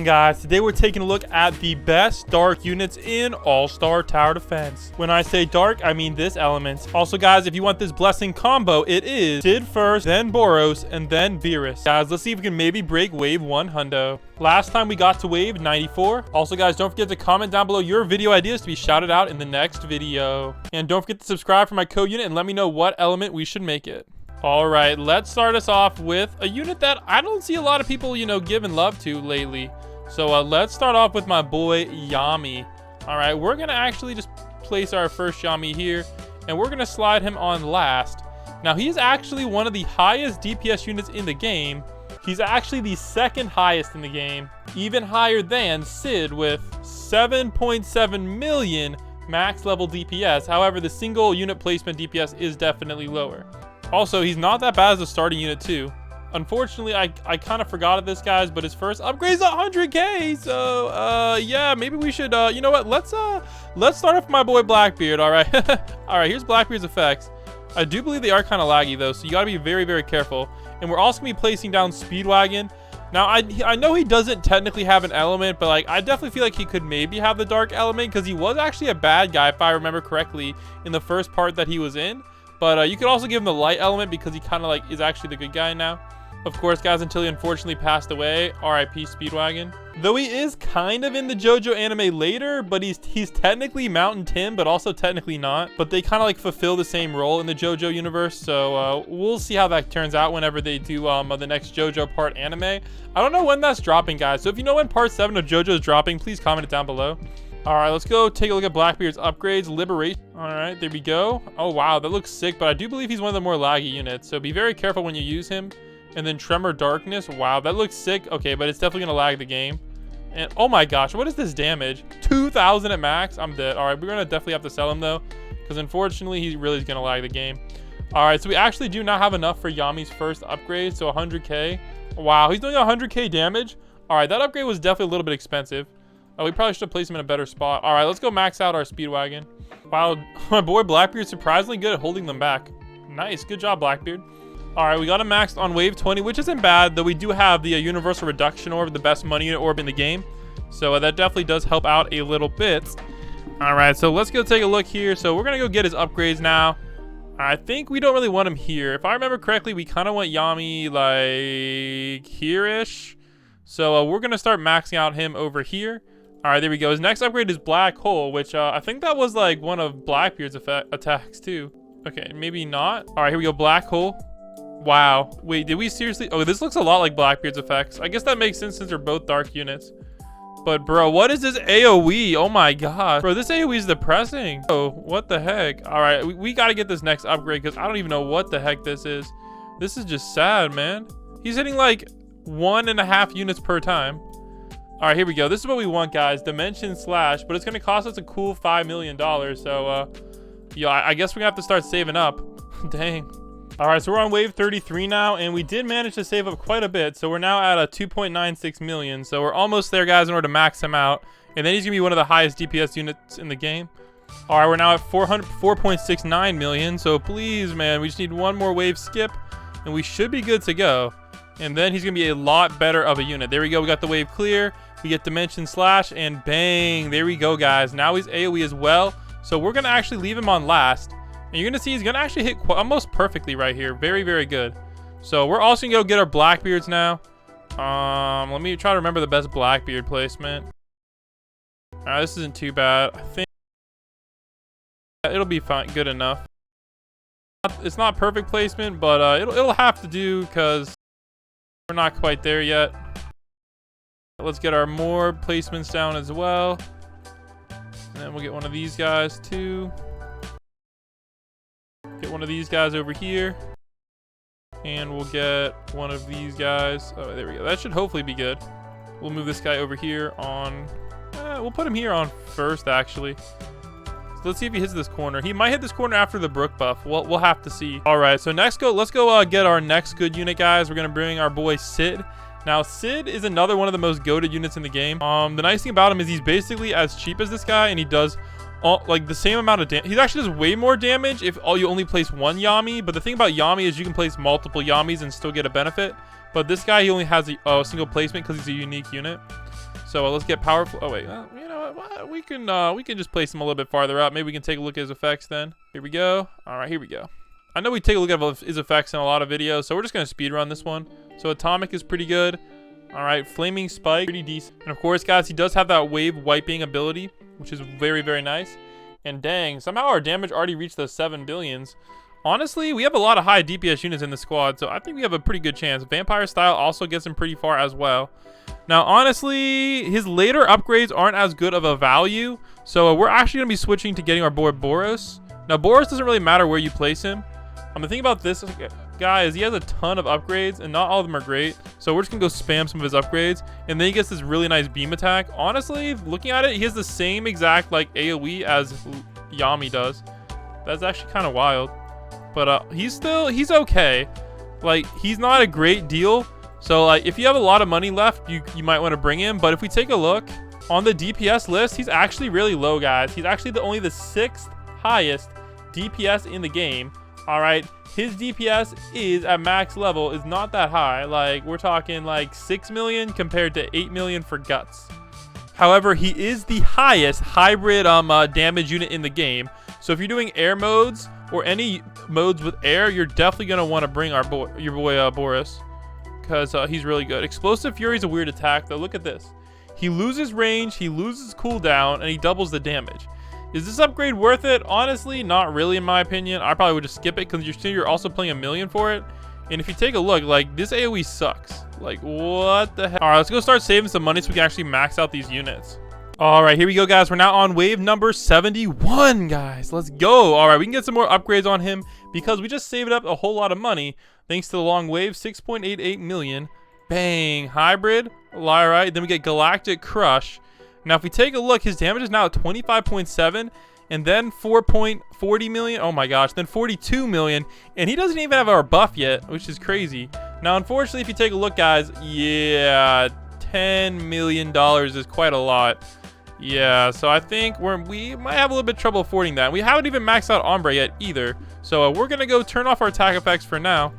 again, guys. Today we're taking a look at the best dark units in All-Star Tower Defense. When I say dark, I mean this element. Also, guys, if you want this blessing combo, it is Sid first, then Boris, and then Boris. Guys, let's see if we can maybe break wave 1 hundo. Last time we got to wave 94. Also, guys, don't forget to comment down below your video ideas to be shouted out in the next video. And don't forget to subscribe for my code unit and let me know what element we should make it. All right, let's start us off with a unit that I don't see a lot of people, giving love to lately. So let's start off with my boy Yami. All right, we're gonna actually just place our first Yami here, and we're gonna slide him on last. Now, he's actually one of the highest DPS units in the game. He's actually the second highest in the game, even higher than Sid with 7.7 million max level DPS. However, the single unit placement DPS is definitely lower. Also, he's not that bad as a starting unit too. Unfortunately, I kind of forgot of this, guys, but his first upgrade is 100k. So yeah, maybe we should you know what, let's start off with my boy Blackbeard. All right. All right, here's Blackbeard's effects. I do believe they are kind of laggy though, so you got to be very, very careful. And we're also gonna be placing down Speedwagon. Now, I know he doesn't technically have an element, but like I definitely feel like he could maybe have the dark element because he was actually a bad guy if I remember correctly in the first part that he was in. But you could also give him the light element because he kind of like is actually the good guy now. Of course, guys, until he unfortunately passed away. RIP Speedwagon. Though he is kind of in the JoJo anime later, but he's technically Mountain Tim, but also technically not. But they kind of like fulfill the same role in the JoJo universe. So we'll see how that turns out whenever they do the next JoJo part anime. I don't know when that's dropping, guys. So if you know when part 7 of JoJo is dropping, please comment it down below. All right, let's go take a look at Blackbeard's upgrades. Liberation. All right, there we go. Oh, wow, that looks sick, but I do believe he's one of the more laggy units. So be very careful when you use him. And then Tremor Darkness. Wow, that looks sick. Okay, but it's definitely going to lag the game. And oh my gosh, what is this damage? 2,000 at max? I'm dead. All right, we're going to definitely have to sell him, though, because unfortunately, he really is going to lag the game. All right, so we actually do not have enough for Yami's first upgrade, so 100k. Wow, he's doing 100k damage. All right, that upgrade was definitely a little bit expensive. Oh, we probably should have placed him in a better spot. All right, let's go max out our Speedwagon. Wow, my boy Blackbeard's surprisingly good at holding them back. Nice, good job, Blackbeard. All right, we got him maxed on wave 20, which isn't bad, though we do have the universal reduction orb, the best money unit orb in the game. So that definitely does help out a little bit. All right, so let's go take a look here. So we're going to go get his upgrades now. I think we don't really want him here. If I remember correctly, we kind of want Yami like here-ish. So we're going to start maxing out him over here. All right, there we go. His next upgrade is Black Hole, which I think that was like one of Blackbeard's attacks too. Okay, maybe not. All right, here we go. Black Hole. Wow. Wait, did we seriously? Oh, this looks a lot like Blackbeard's effects. I guess that makes sense since they're both dark units. But bro, what is this AoE? Oh my god. Bro, this AoE is depressing. Oh, what the heck? All right, we got to get this next upgrade because I don't even know what the heck this is. This is just sad, man. He's hitting like 1.5 units per time. All right, here we go. This is what we want, guys. Dimension Slash, but it's going to cost us a cool $5 million. So, yeah, I guess we're going to have to start saving up. Dang. All right, so we're on wave 33 now, and we did manage to save up quite a bit. So we're now at a 2.96 million. So we're almost there, guys, in order to max him out. And then he's going to be one of the highest DPS units in the game. All right, we're now at 4.69 million. So please, man, we just need one more wave skip, and we should be good to go. And then he's going to be a lot better of a unit. There we go. We got the wave clear. We get Dimension Slash, and bang. There we go, guys. Now he's AoE as well. So we're going to actually leave him on last. And you're going to see he's going to actually hit almost perfectly right here. Very, very good. So we're also going to go get our Blackbeards now. Let me try to remember the best Blackbeard placement. All right, this isn't too bad. I think it'll be fine. Good enough. It's not perfect placement, but it'll have to do because we're not quite there yet. Let's get our more placements down as well. And then we'll get one of these guys too. Get one of these guys over here. And we'll get one of these guys. Oh, there we go. That should hopefully be good. We'll move this guy over here on... we'll put him here on first, actually. So let's see if he hits this corner. He might hit this corner after the Brook buff. We'll have to see. All right, so let's go get our next good unit, guys. We're going to bring our boy Sid. Now, Sid is another one of the most goated units in the game. The nice thing about him is he's basically as cheap as this guy, and he does like the same amount of damage. He actually does way more damage if you only place one Yami. But the thing about Yami is you can place multiple Yamis and still get a benefit. But this guy, he only has a single placement because he's a unique unit. So let's get powerful. Oh wait, you know what? We can just place him a little bit farther up. Maybe we can take a look at his effects then. Here we go. All right, here we go. I know we take a look at his effects in a lot of videos, so we're just gonna speed run this one. So atomic is pretty good. All right, flaming spike, pretty decent. And of course, guys, he does have that wave wiping ability, which is very, very nice. And dang, somehow our damage already reached the 7 billions. Honestly, we have a lot of high DPS units in the squad, so I think we have a pretty good chance. Vampire style also gets him pretty far as well. Now, honestly, his later upgrades aren't as good of a value, so we're actually gonna be switching to getting our boy Boris. Now, Boris doesn't really matter where you place him. The thing about this guy is he has a ton of upgrades, and not all of them are great. So we're just gonna go spam some of his upgrades, and then he gets this really nice beam attack. Honestly, looking at it, he has the same exact like AoE as Yami does. That's actually kind of wild, but he's okay. Like, he's not a great deal. So like, if you have a lot of money left, you might want to bring him. But if we take a look on the DPS list, he's actually really low, guys. He's actually only the 6th highest DPS in the game. All right, his DPS is at max level, is not that high. Like, we're talking like 6 million compared to 8 million for guts. However, he is the highest hybrid damage unit in the game. So if you're doing air modes or any modes with air, you're definitely gonna want to bring your boy Boris, because he's really good. Explosive Fury is a weird attack though. Look at this. He loses range, he loses cooldown, and he doubles the damage. Is this upgrade worth it? Honestly, not really in my opinion. I probably would just skip it, because you're also playing $1 million for it. And if you take a look, like, this AoE sucks. Like, what the heck? All right, let's go start saving some money so we can actually max out these units. All right, here we go, guys. We're now on wave number 71, guys. Let's go. All right, we can get some more upgrades on him because we just saved up a whole lot of money thanks to the long wave, 6.88 million. Bang, hybrid. All right, then we get Galactic Crush. Now, if we take a look, his damage is now at 25.7, and then 4.40 million. Oh my gosh, then 42 million, and he doesn't even have our buff yet, which is crazy. Now, unfortunately, if you take a look, guys, yeah, $10 million is quite a lot. Yeah, so I think we might have a little bit of trouble affording that. We haven't even maxed out Ombre yet either, so we're gonna go turn off our attack effects for now.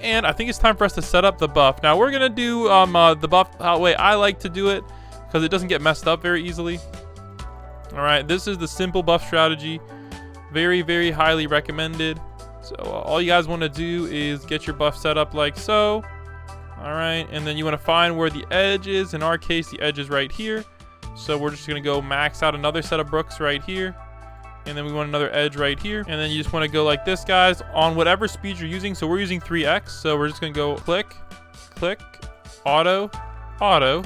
And I think it's time for us to set up the buff. Now, we're gonna do the buff the way I like to do it, because it doesn't get messed up very easily. All right, this is the simple buff strategy. Very, very highly recommended. So all you guys want to do is get your buff set up like so. All right, and then you want to find where the edge is. In our case, the edge is right here. So we're just going to go max out another set of brooks right here. And then we want another edge right here. And then you just want to go like this, guys, on whatever speed you're using. So we're using 3x. So we're just going to go click, click, auto, auto.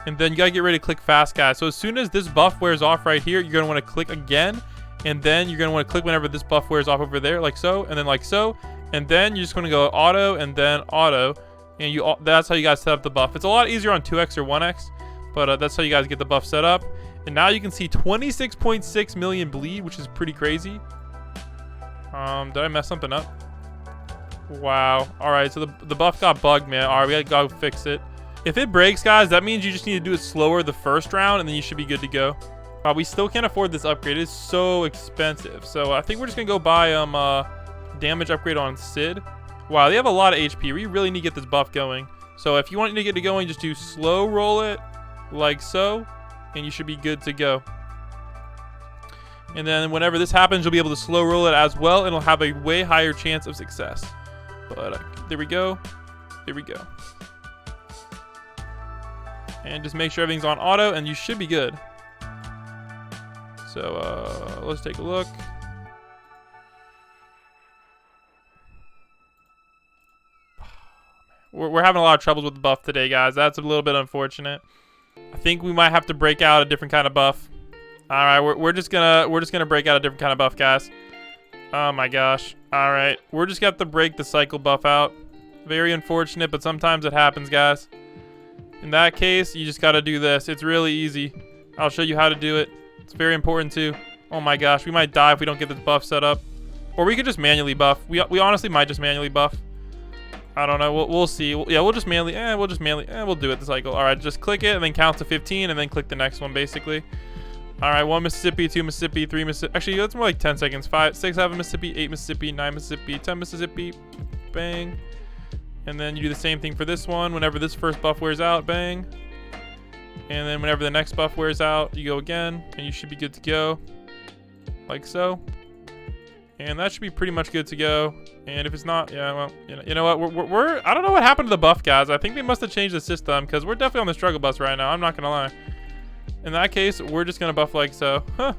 And then you gotta get ready to click fast, guys. So as soon as this buff wears off right here, you're gonna want to click again, and then you're gonna want to click whenever this buff wears off over there, like so, and then like so, and then you're just gonna go auto and then auto, and that's how you guys set up the buff. It's a lot easier on 2x or 1x, but that's how you guys get the buff set up. And now you can see 26.6 million bleed, which is pretty crazy. Did I mess something up? Wow. All right, so the buff got bugged, man. All right, we gotta go fix it. If it breaks, guys, that means you just need to do it slower the first round, and then you should be good to go. We still can't afford this upgrade. It is so expensive. So I think we're just gonna go buy damage upgrade on Sid. Wow, they have a lot of HP. We really need to get this buff going. So if you want to get it going, just do slow roll it like so, and you should be good to go. And then whenever this happens, you'll be able to slow roll it as well, and it'll have a way higher chance of success. But there we go. There we go. And just make sure everything's on auto, and you should be good. So let's take a look. We're having a lot of troubles with the buff today, guys. That's a little bit unfortunate. I think we might have to break out a different kind of buff. All right, we're just gonna break out a different kind of buff, guys. Oh my gosh. All right, we're just gonna have to break the cycle buff out. Very unfortunate, but sometimes it happens, guys. In that case, you just gotta do this. It's really easy. I'll show you how to do it. It's very important too. Oh my gosh, we might die if we don't get this buff set up. Or we could just manually buff. We honestly might just manually buff. I don't know. We'll see. Yeah, we'll just manually. We'll do it the cycle. All right, just click it and then count to 15 and then click the next one basically. All right, 1 Mississippi, 2 Mississippi, 3 Mississippi. Actually, that's more like 10 seconds. 5, 6, 7 Mississippi, 8 Mississippi, 9 Mississippi, 10 Mississippi. Bang. And then you do the same thing for this one. Whenever this first buff wears out, bang. And then whenever the next buff wears out, you go again, and you should be good to go. Like so. And that should be pretty much good to go. And if it's not, yeah, well, you know what? We're I don't know what happened to the buff, guys. I think they must have changed the system because we're definitely on the struggle bus right now. I'm not gonna lie. In that case, we're just gonna buff like so. Huh.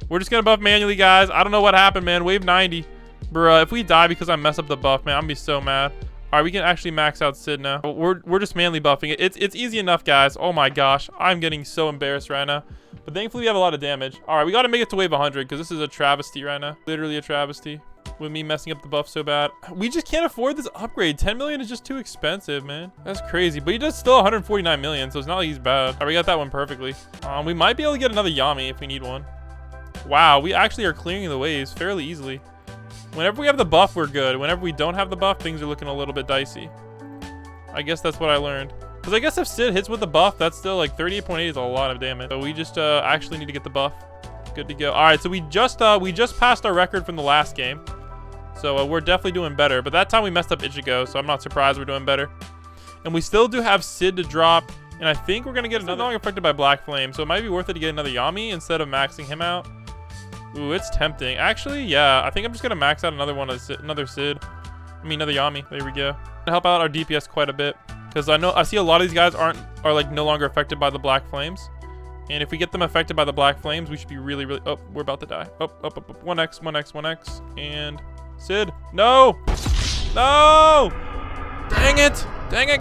We're just gonna buff manually, guys. I don't know what happened, man. Wave 90. Bruh, if we die because I mess up the buff, man, I'm gonna be so mad. All right, we can actually max out Sid now. We're just manually buffing it. It's easy enough, guys. Oh my gosh, I'm getting so embarrassed right now. But thankfully, we have a lot of damage. All right, we got to make it to wave 100 because this is a travesty right now. Literally a travesty with me messing up the buff so bad. We just can't afford this upgrade. 10 million is just too expensive, man. That's crazy. But he does still 149 million, so it's not like he's bad. All right, we got that one perfectly. We might be able to get another Yami if we need one. Wow, we actually are clearing the waves fairly easily. Whenever we have the buff, we're good. Whenever we don't have the buff, things are looking a little bit dicey. I guess that's what I learned. Because I guess if Sid hits with the buff, that's still like 38.8 is a lot of damage. So we just actually need to get the buff. Good to go. All right, so we just passed our record from the last game. So we're definitely doing better. But that time we messed up Ichigo, so I'm not surprised we're doing better. And we still do have Sid to drop. And I think we're going to get another one affected by Black Flame. So it might be worth it to get another Yami instead of maxing him out. Ooh, it's tempting. Actually, yeah, I think I'm just going to max out another Sid. I mean, another Yami. There we go. Help out our DPS quite a bit. Because I see a lot of these guys are like no longer affected by the Black Flames. And if we get them affected by the Black Flames, we should be really, really... Oh, we're about to die. Up. 1x, 1x, 1x. And Sid. No! No! Dang it! Dang it!